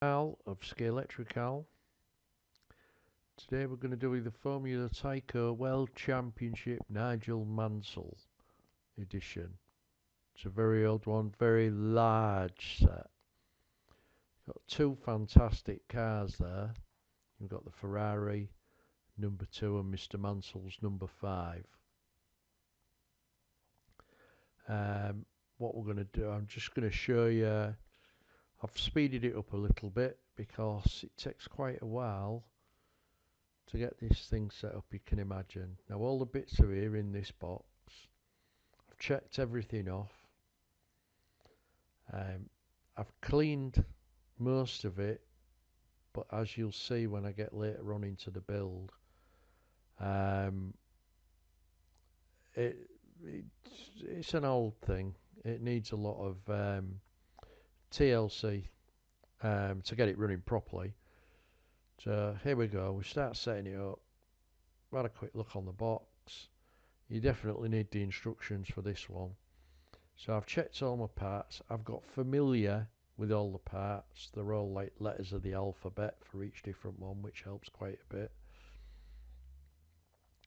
Al of Scalextric-Al. Today we're going to do the Formulatyco World Championship Nigel Mansell edition. It's a very old one, very large set. Got two fantastic cars there. You've got the Ferrari number 2 and Mr. Mansell's number 5. What we're going to do, I'm just going to show you. I've speeded it up a little bit because it takes quite a while to get this thing set up, you can imagine. Now all the bits are here in this box. I've checked everything off. I've cleaned most of it, but as you'll see when I get later on into the build, it's an old thing. It needs a lot of TLC to get it running properly. So here we go, we start setting it up. Had a quick look on the box. You definitely need the instructions for this one. So I've checked all my parts. I've got familiar with all the parts. They're all like letters of the alphabet for each different one, which helps quite a bit.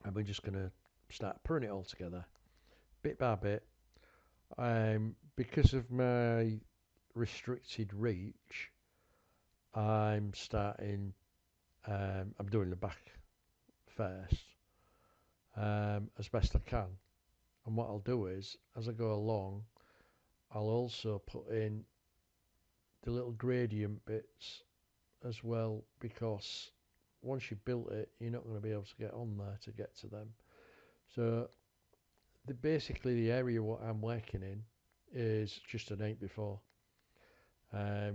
And we're just going to start putting it all together, bit by bit. Because of my restricted reach, I'm starting. I'm doing the back first, as best I can. And what I'll do is, as I go along, I'll also put in the little gradient bits as well, because once you've built it, you're not going to be able to get on there to get to them. So basically the area what I'm working in is just an 8x4. I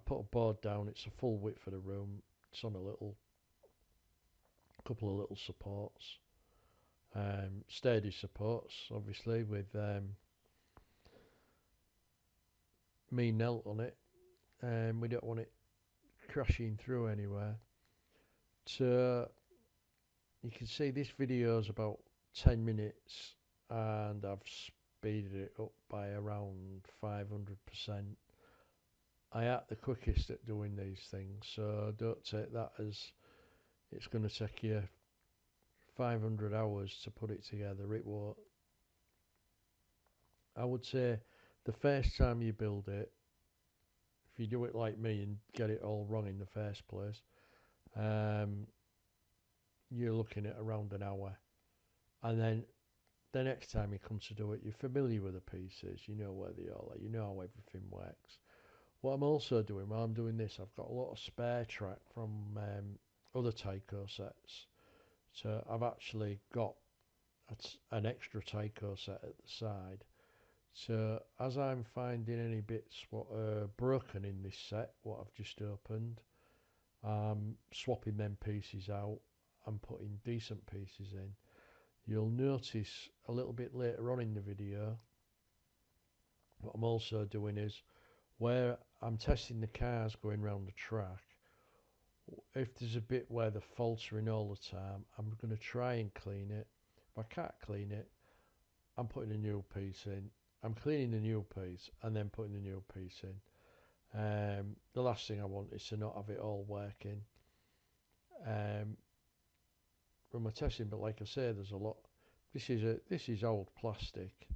put a board down, it's a full width for the room. It's on a couple of little supports, sturdy supports, obviously, with me nelt on it. We don't want it crashing through anywhere. So you can see this video is about 10 minutes and I've speeded it up by around 500%. I am the quickest at doing these things, so don't take that as it's going to take you 500 hours to put it together. It won't. I would say the first time you build it, if you do it like me and get it all wrong in the first place, you're looking at around an hour. And then the next time you come to do it, you're familiar with the pieces, you know where they all are, you know how everything works. What I'm also doing while I'm doing this, I've got a lot of spare track from other Tyco sets. So I've actually got an extra Tyco set at the side. So as I'm finding any bits what are broken in this set, what I've just opened, swapping them pieces out and putting decent pieces in. You'll notice a little bit later on in the video, what I'm also doing is, where I'm testing the cars going around the track, if there's a bit where they're faltering all the time, I'm going to try and clean it. If I can't clean it, I'm putting a new piece in. I'm cleaning the new piece and then putting the new piece in. The last thing I want is to not have it all working. From my testing, but like I say, there's a lot. This is old plastic,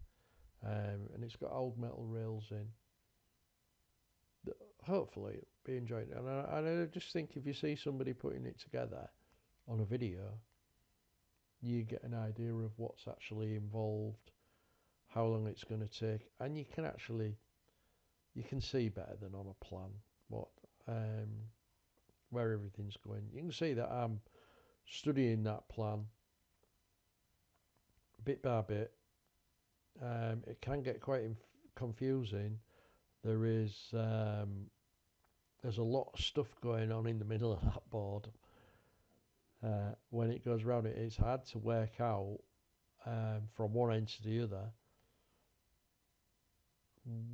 and it's got old metal rails in. Hopefully it'll be enjoying it. And I just think if you see somebody putting it together on a video, you get an idea of what's actually involved, how long it's going to take, and you can see better than on a plan what where everything's going. You can see that I'm studying that plan bit by bit. It can get quite confusing. There's a lot of stuff going on in the middle of that board. When it goes round it, it's hard to work out from one end to the other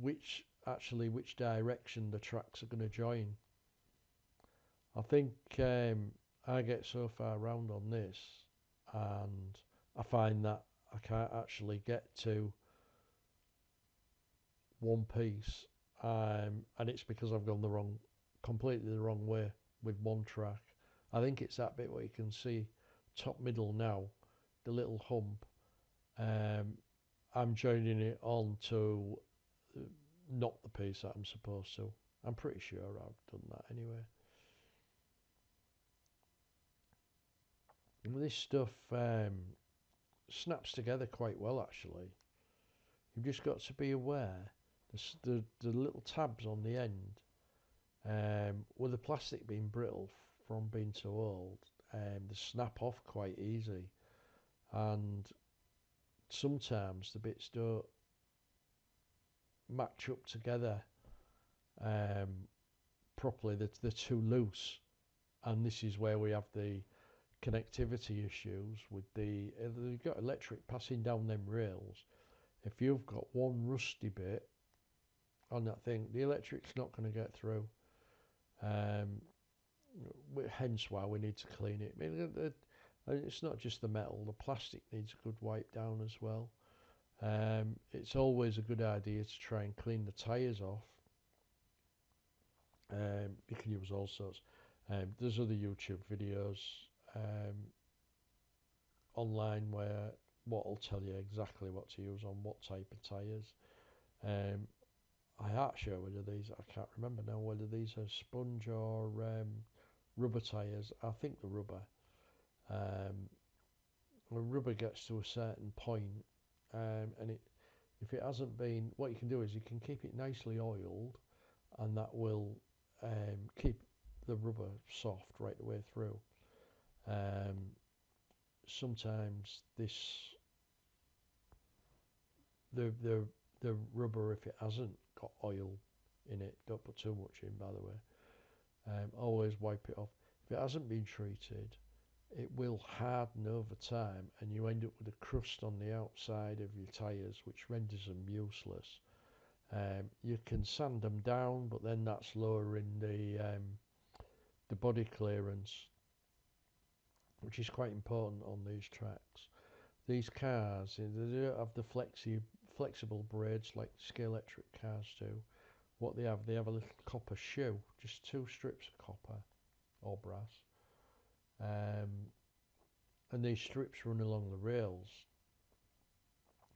which direction the tracks are going to join. I think I get so far round on this and I find that I can't actually get to one piece, and it's because I've gone the wrong completely the wrong way with one track. I think it's that bit where you can see top middle now, the little hump. Um, I'm joining it on to not the piece that I'm supposed to. I'm pretty sure I've done that anyway. And this stuff snaps together quite well actually. You've just got to be aware the little tabs on the end, with the plastic being brittle from being so old, they snap off quite easy, and sometimes the bits don't match up together um, properly. They're too loose, and this is where we have the connectivity issues with you've got electric passing down them rails. If you've got one rusty bit on that thing, the electric's not going to get through. Hence why we need to clean it. I mean, it's not just the metal, the plastic needs a good wipe down as well. It's always a good idea to try and clean the tyres off. You can use all sorts. There's other YouTube videos online where will tell you exactly what to use on what type of tyres. I aren't sure whether I can't remember now whether these are sponge or rubber tyres. I think the rubber. When rubber gets to a certain point, and if it hasn't been, what you can do is you can keep it nicely oiled, and that will keep the rubber soft right the way through. Sometimes the rubber, if it hasn't got oil in it, don't put too much in, by the way. Always wipe it off. If it hasn't been treated, it will harden over time, and you end up with a crust on the outside of your tyres, which renders them useless. You can sand them down, but then that's lowering the body clearance, which is quite important on these tracks. These cars, they don't have the flexible braids like Scalextric cars do. What they have a little copper shoe, just 2 strips of copper or brass, and these strips run along the rails.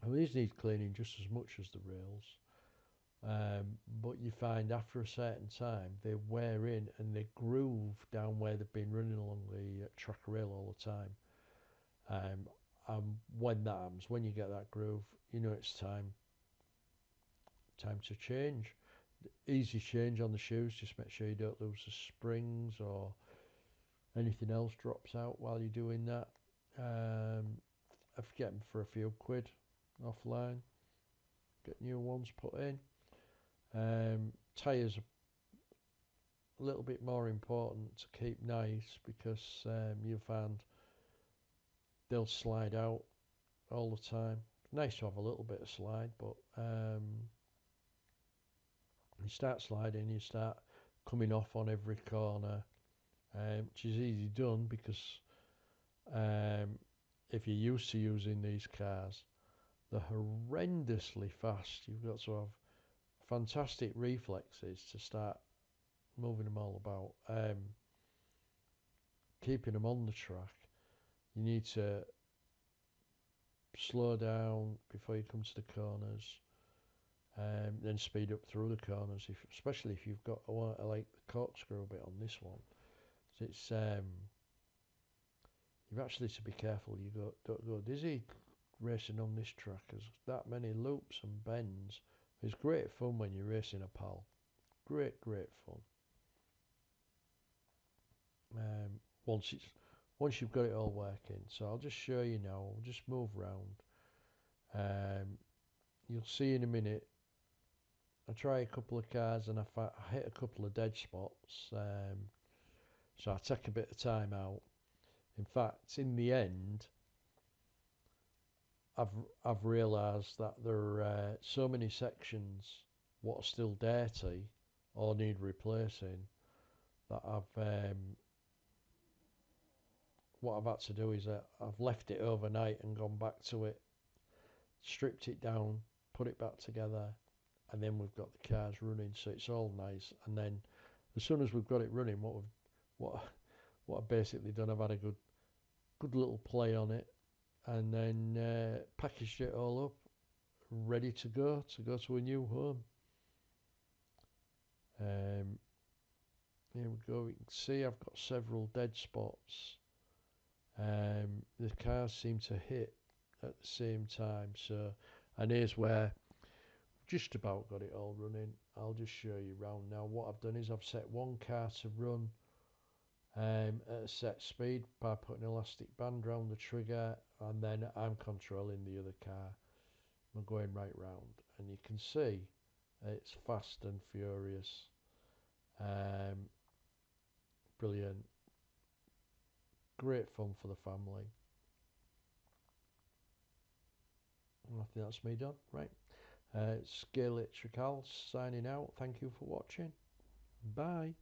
And these need cleaning just as much as the rails, but you find after a certain time they wear in and they groove down where they've been running along the track rail all the time. And when that happens, when you get that groove, you know it's time to change. Easy change on the shoes, just make sure you don't lose the springs or anything else drops out while you're doing that. I forget them for a few quid offline, get new ones put in. Tyres are a little bit more important to keep nice because you'll find they'll slide out all the time. Nice to have a little bit of slide, but you start sliding, you start coming off on every corner, which is easy done because if you're used to using these cars, they're horrendously fast. You've got to have fantastic reflexes to start moving them all about. Keeping them on the track, you need to slow down before you come to the corners, then speed up through the corners, especially if you've got like the corkscrew bit on this one. So it's you've actually to be careful you don't go dizzy racing on this track. There's that many loops and bends. It's great fun when you're racing a pal. Great fun. Once you've got it all working. So I'll just show you now. I'll just move around. You'll see in a minute. I try a couple of cars and I hit a couple of dead spots. So I take a bit of time out. In fact, in the end, I've realised that there are so many sections what are still dirty or need replacing that what I've had to do is I've left it overnight and gone back to it, stripped it down, put it back together, and then we've got the cars running, so it's all nice. And then as soon as we've got it running, what what I've basically done, I've had a good little play on it, and then packaged it all up, ready to go to a new home. Here we go. You can see I've got several dead spots. The cars seem to hit at the same time, so, and here's where just about got it all running. I'll just show you round now. What I've done is I've set one car to run at a set speed by putting an elastic band around the trigger, and then I'm controlling the other car. I'm going right round, and you can see it's fast and furious. Brilliant, great fun for the family. I think that's me done. Right, Scalextric-Al signing out. Thank you for watching. Bye.